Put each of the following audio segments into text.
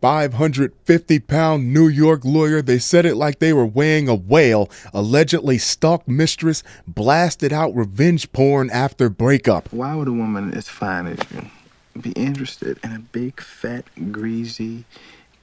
550-pound New York lawyer, they said it like they were weighing a whale, allegedly stalked mistress, blasted out revenge porn after breakup. Why would a woman as fine as you be interested in a big, fat, greasy,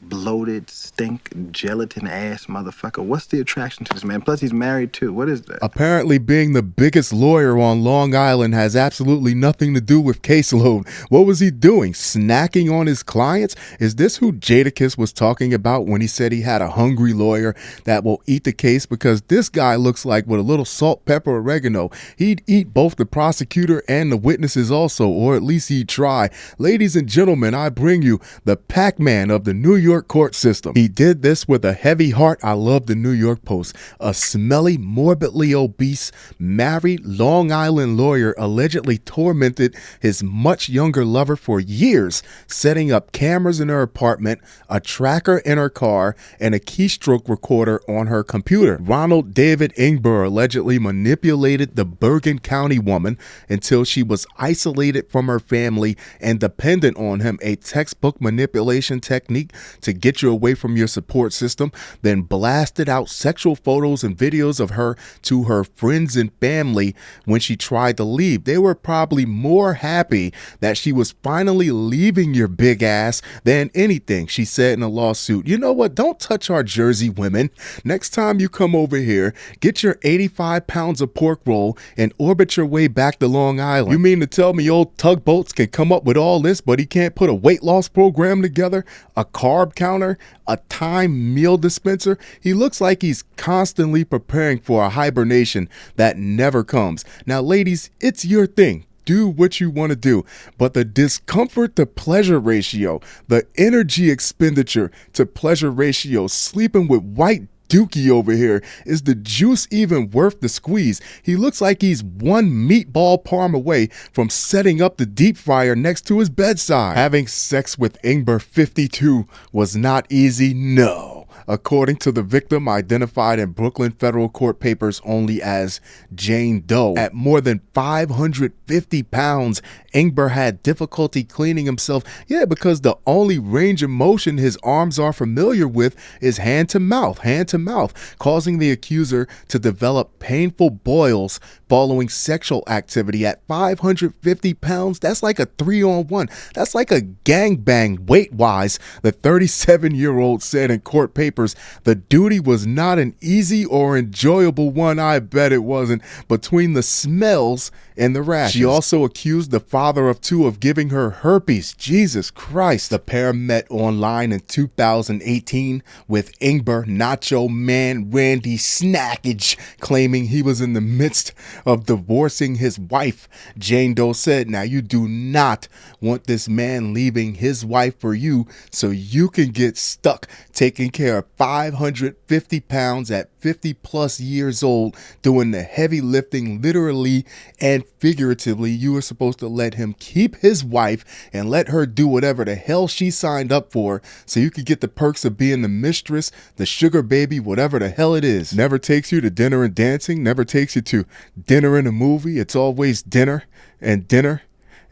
bloated, stink, gelatin ass motherfucker? What's the attraction to this man? Plus, he's married too. What is that? Apparently, being the biggest lawyer on Long Island has absolutely nothing to do with caseload. What was he doing? Snacking on his clients? Is this who Jadakiss was talking about when he said he had a hungry lawyer that will eat the case? Because this guy looks like, with a little salt, pepper, oregano, he'd eat both the prosecutor and the witnesses also, or at least he'd try. Ladies and gentlemen, I bring you the Pac-Man of the New York court system. He did this with a heavy heart. I love the New York Post. A smelly, morbidly obese, married Long Island lawyer allegedly tormented his much younger lover for years, setting up cameras in her apartment, a tracker in her car, and a keystroke recorder on her computer. Ronald David Ingber allegedly manipulated the Bergen County woman until she was isolated from her family and dependent on him, a textbook manipulation technique to get you away from your support system, then blasted out sexual photos and videos of her to her friends and family when she tried to leave. They were probably more happy that she was finally leaving your big ass than anything, she said in a lawsuit. You know what? Don't touch our Jersey women. Next time you come over here, get your 85 pounds of pork roll and orbit your way back to Long Island. You mean to tell me old tugboats can come up with all this, but he can't put a weight loss program together, a carb counter, a time meal dispenser? He looks like he's constantly preparing for a hibernation that never comes. Now, ladies, it's your thing. Do what you want to do, but the discomfort to pleasure ratio, the energy expenditure to pleasure ratio, sleeping with white Dookie over here, is the juice even worth the squeeze? He looks like he's one meatball parm away from setting up the deep fryer next to his bedside. Having sex with Ingber 52 was not easy, no. According to the victim, identified in Brooklyn federal court papers only as Jane Doe, at more than 550 pounds, Ingber had difficulty cleaning himself. Yeah, because the only range of motion his arms are familiar with is hand to mouth, causing the accuser to develop painful boils following sexual activity. At 550 pounds, that's like a 3-on-1. That's like a gangbang weight-wise, the 37-year-old said in court papers. The duty was not an easy or enjoyable one, I bet it wasn't, between the smells and the rashes. She also accused the father of two of giving her herpes. Jesus Christ. The pair met online in 2018 with Ingber Nacho Man Randy Snackage claiming he was in the midst of divorcing his wife. Jane Doe said, now you do not want this man leaving his wife for you so you can get stuck taking care of 550 pounds at 50 plus years old, doing the heavy lifting literally and figuratively. You were supposed to let him keep his wife and let her do whatever the hell she signed up for so you could get the perks of being the mistress, the sugar baby, whatever the hell it is. Never takes you to dinner and dancing, never takes you to dinner and a movie. It's always dinner and dinner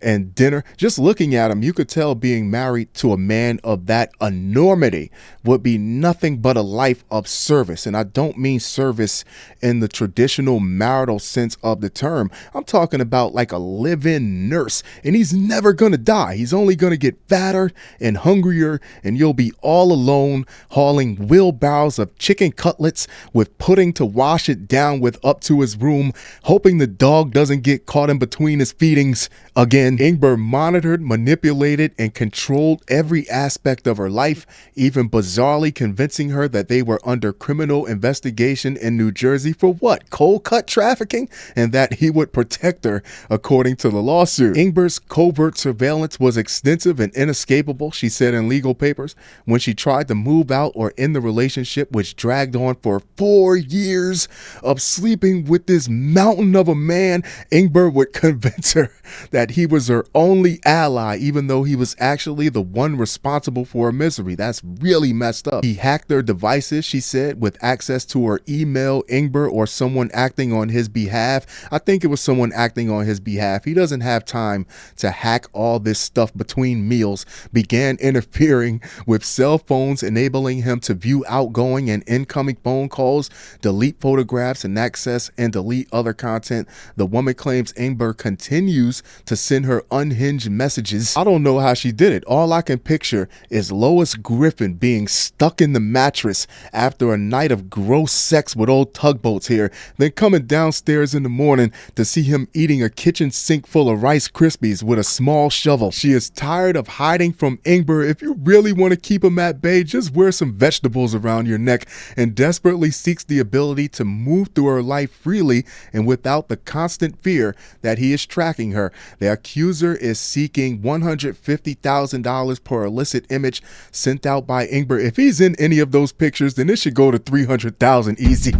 and dinner. Just looking at him, you could tell being married to a man of that enormity would be nothing but a life of service. And I don't mean service in the traditional marital sense of the term. I'm talking about like a live-in nurse, and he's never gonna die. He's only gonna get fatter and hungrier, and you'll be all alone hauling wheelbarrows of chicken cutlets with pudding to wash it down with up to his room, hoping the dog doesn't get caught in between his feedings again. Ingber monitored, manipulated, and controlled every aspect of her life, even bizarrely convincing her that they were under criminal investigation in New Jersey for what? Cold cut trafficking? And that he would protect her, according to the lawsuit. Ingber's covert surveillance was extensive and inescapable, she said in legal papers. When she tried to move out or end the relationship, which dragged on for 4 years of sleeping with this mountain of a man, Ingber would convince her that he would was her only ally, even though he was actually the one responsible for her misery. That's really messed up. He hacked her devices, she said, with access to her email. Ingber, or someone acting on his behalf. I think it was someone acting on his behalf. He doesn't have time to hack all this stuff between meals. Began interfering with cell phones, enabling him to view outgoing and incoming phone calls, delete photographs, and access and delete other content. The woman claims Ingber continues to send her unhinged messages. I don't know how she did it. All I can picture is Lois Griffin being stuck in the mattress after a night of gross sex with old tugboats here, then coming downstairs in the morning to see him eating a kitchen sink full of Rice Krispies with a small shovel. She is tired of hiding from Ingber. If you really want to keep him at bay, just wear some vegetables around your neck, and desperately seeks the ability to move through her life freely and without the constant fear that he is tracking her. The accuser is seeking $150,000 per illicit image sent out by Ingber. If he's in any of those pictures, then it should go to $300,000 easy,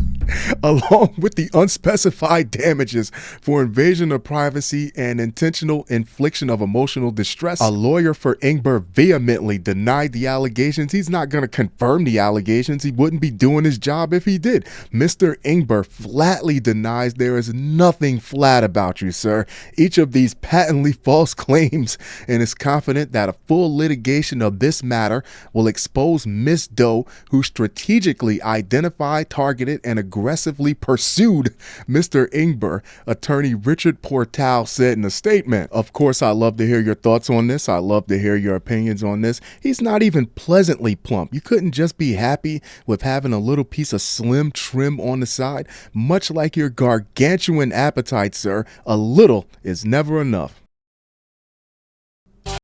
along with the unspecified damages for invasion of privacy and intentional infliction of emotional distress. A lawyer for Ingber vehemently denied the allegations. He's not going to confirm the allegations. He wouldn't be doing his job if he did. Mr. Ingber flatly denies there is nothing flat about you, sir. Each of these patently false claims, and is confident that a full litigation of this matter will expose Miss Doe, who strategically identified, targeted, and aggressively pursued Mr. Ingber, attorney Richard Portal said in a statement. Of course, I love to hear your thoughts on this. I love to hear your opinions on this. He's not even pleasantly plump. You couldn't just be happy with having a little piece of slim trim on the side. Much like your gargantuan appetite, sir, a little is never enough.